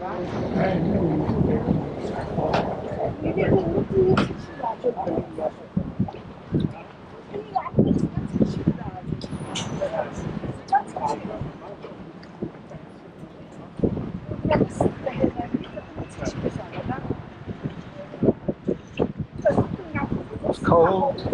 It's cold.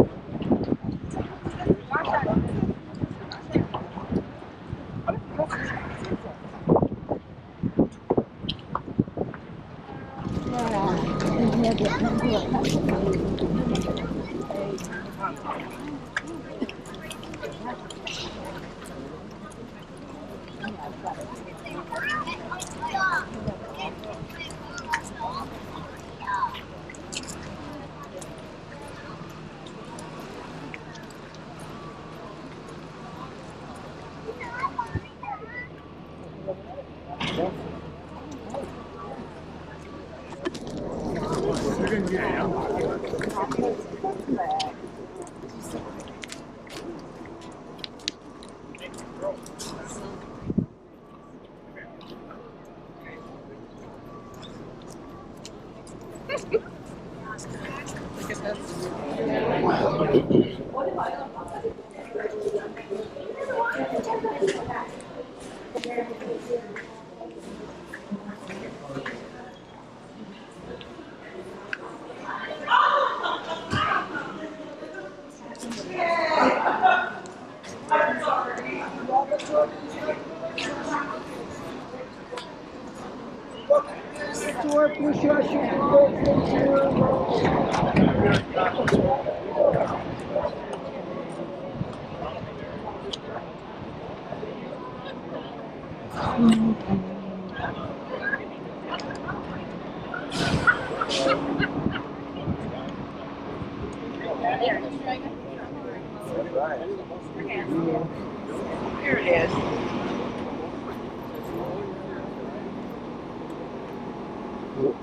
Here it is.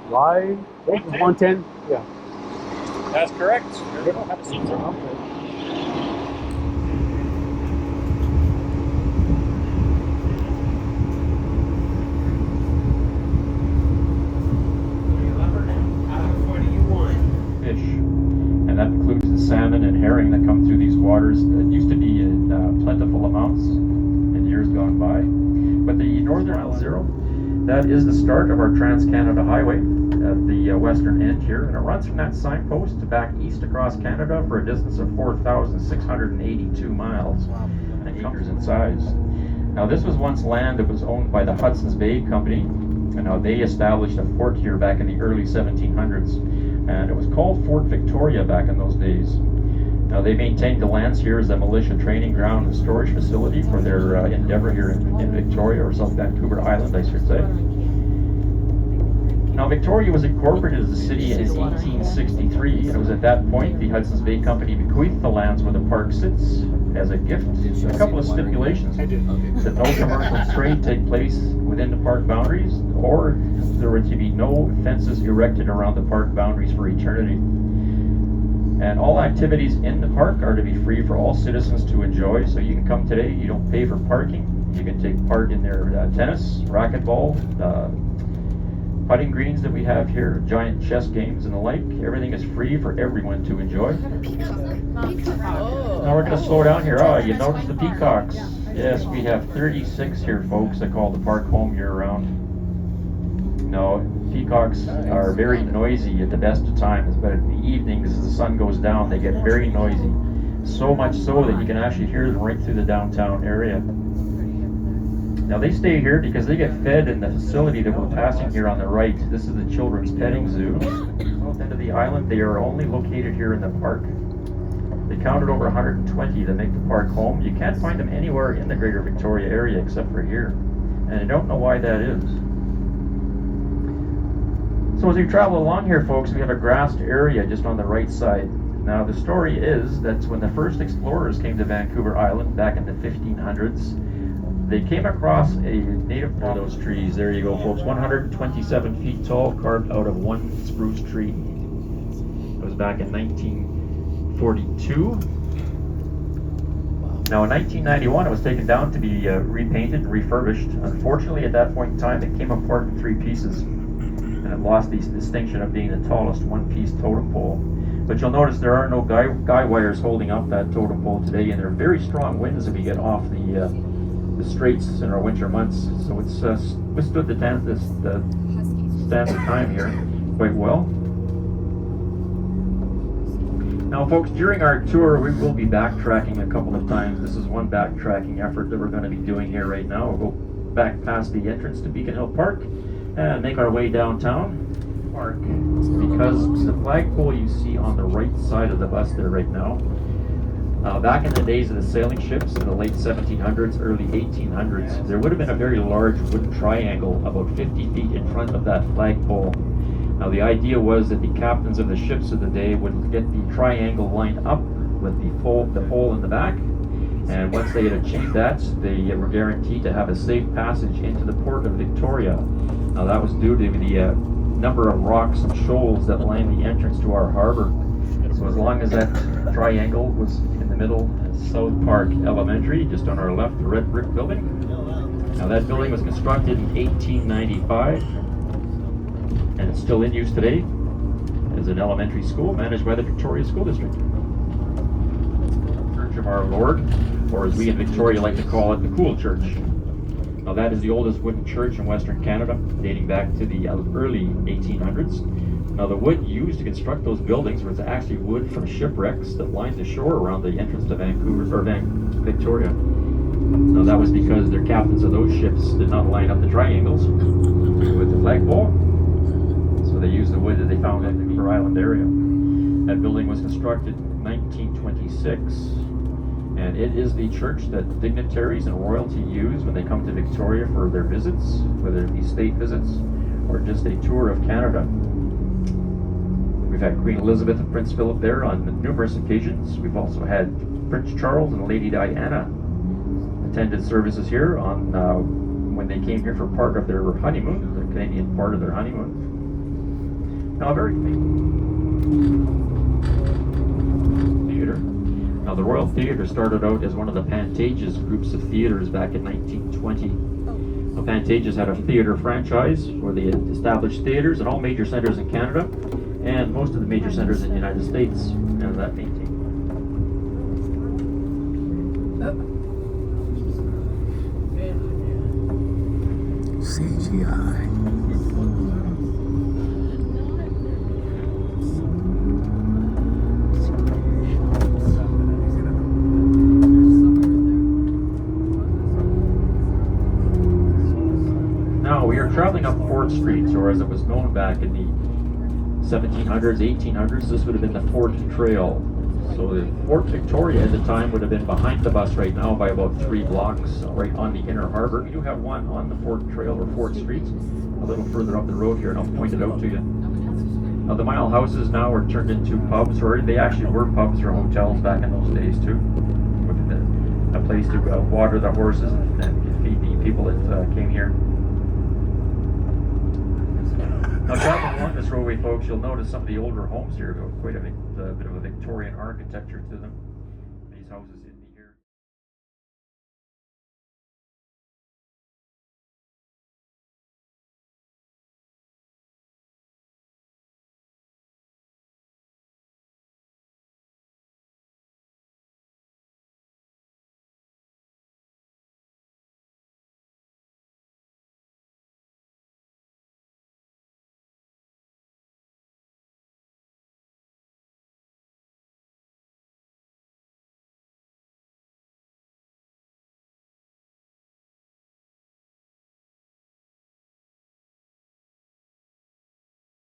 Why? 110? Yeah. That's correct. There we go. Have a seat, sir. Fish, and that includes the salmon and herring that come through these waters. It used to be in plentiful amounts in years gone by. But the Northern Mile Zero, that is the start of our Trans-Canada Highway at the western end here, and it runs from that signpost to back east across Canada for a distance of 4,682 miles and acres in size. Now this was once land that was owned by the Hudson's Bay Company, and now they established a fort here back in the early 1700s, and it was called Fort Victoria back in those days. Now they maintained the lands here as a militia training ground and storage facility for their endeavor here in Victoria, or South Vancouver Island, I should say. Now Victoria was incorporated as a city in 1863, and it was at that point the Hudson's Bay Company bequeathed the lands where the park sits as a gift. A couple of stipulations: that no commercial trade take place within the park boundaries, or there were to be no fences erected around the park boundaries for eternity. And all activities in the park are to be free for all citizens to enjoy. So you can come today, you don't pay for parking. You can take part in their tennis, racquetball, putting greens that we have here, giant chess games and the like. Everything is free for everyone to enjoy. Now we're going to slow down here. Oh, you notice the peacocks. Yes, we have 36 here, folks, that call the park home year-round. No, peacocks are very noisy at the best of times, but in the evenings as the sun goes down, they get very noisy. So much so that you can actually hear them right through the downtown area. Now they stay here because they get fed in the facility that we're passing here on the right. This is the Children's Petting Zoo. South end of the island, they are only located here in the park. They counted over 120 that make the park home. You can't find them anywhere in the Greater Victoria area except for here. And I don't know why that is. So as we travel along here, folks, we have a grassed area just on the right side. Now the story is that when the first explorers came to Vancouver Island back in the 1500s, they came across a native one of those trees. There you go, folks, 127 feet tall, carved out of one spruce tree. It was back in 1942. Now in 1991 it was taken down to be repainted and refurbished. Unfortunately at that point in time it came apart in 3 pieces and it lost the distinction of being the tallest one-piece totem pole. But you'll notice there are no guy wires holding up that totem pole today, and there are very strong winds that we get off the straits in our winter months, so it's withstood the test of time here quite well. Now folks, during our tour we will be backtracking a couple of times. This is one backtracking effort that we're going to be doing here right now. We'll go back past the entrance to Beacon Hill Park and make our way downtown Park, because the flagpole you see on the right side of the bus there right now, back in the days of the sailing ships in the late 1700s, early 1800s, there would have been a very large wooden triangle about 50 feet in front of that flagpole. Now the idea was that the captains of the ships of the day would get the triangle lined up with the hole in the back, and once they had achieved that, they were guaranteed to have a safe passage into the port of Victoria. Now that was due to the number of rocks and shoals that line the entrance to our harbor. So as long as that triangle was in the middle, South Park Elementary, just on our left, the red brick building. Now that building was constructed in 1895, and it's still in use today as an elementary school managed by the Victoria School District. Church of Our Lord, or as we in Victoria like to call it, the Cool Church. Now that is the oldest wooden church in Western Canada, dating back to the early 1800s. Now the wood used to construct those buildings was actually wood from shipwrecks that lined the shore around the entrance to Victoria. Now that was because their captains of those ships did not line up the triangles with the flagpole, so they used the wood that they found in the Vancouver Island area. That building was constructed in 1926. And it is the church that dignitaries and royalty use when they come to Victoria for their visits, whether it be state visits or just a tour of Canada. We've had Queen Elizabeth and Prince Philip there on numerous occasions. We've also had Prince Charles and Lady Diana attended services here on when they came here for part of their honeymoon, the Canadian part of their honeymoon. Now, very theater. Now, the Royal Theatre started out as one of the Pantages groups of theatres back in 1920. Now, Pantages had a theatre franchise where they established theatres in all major centres in Canada and most of the major centres in the United States. And that maintained. CGI. Now we are traveling up Fort Street, or as it was known back in the 1700s, 1800s, this would have been the Fort Trail. So the Fort Victoria at the time would have been behind the bus right now by about 3 blocks, right on the Inner Harbour. We do have one on the Fort Trail or Fort Street, a little further up the road here, and I'll point it out to you. Now the mile houses now are turned into pubs, or they actually were pubs or hotels back in those days too, with a place to water the horses and feed the people that came here. Now traveling along this roadway, folks, you'll notice some of the older homes here have quite a bit of a Victorian architecture to them. These houses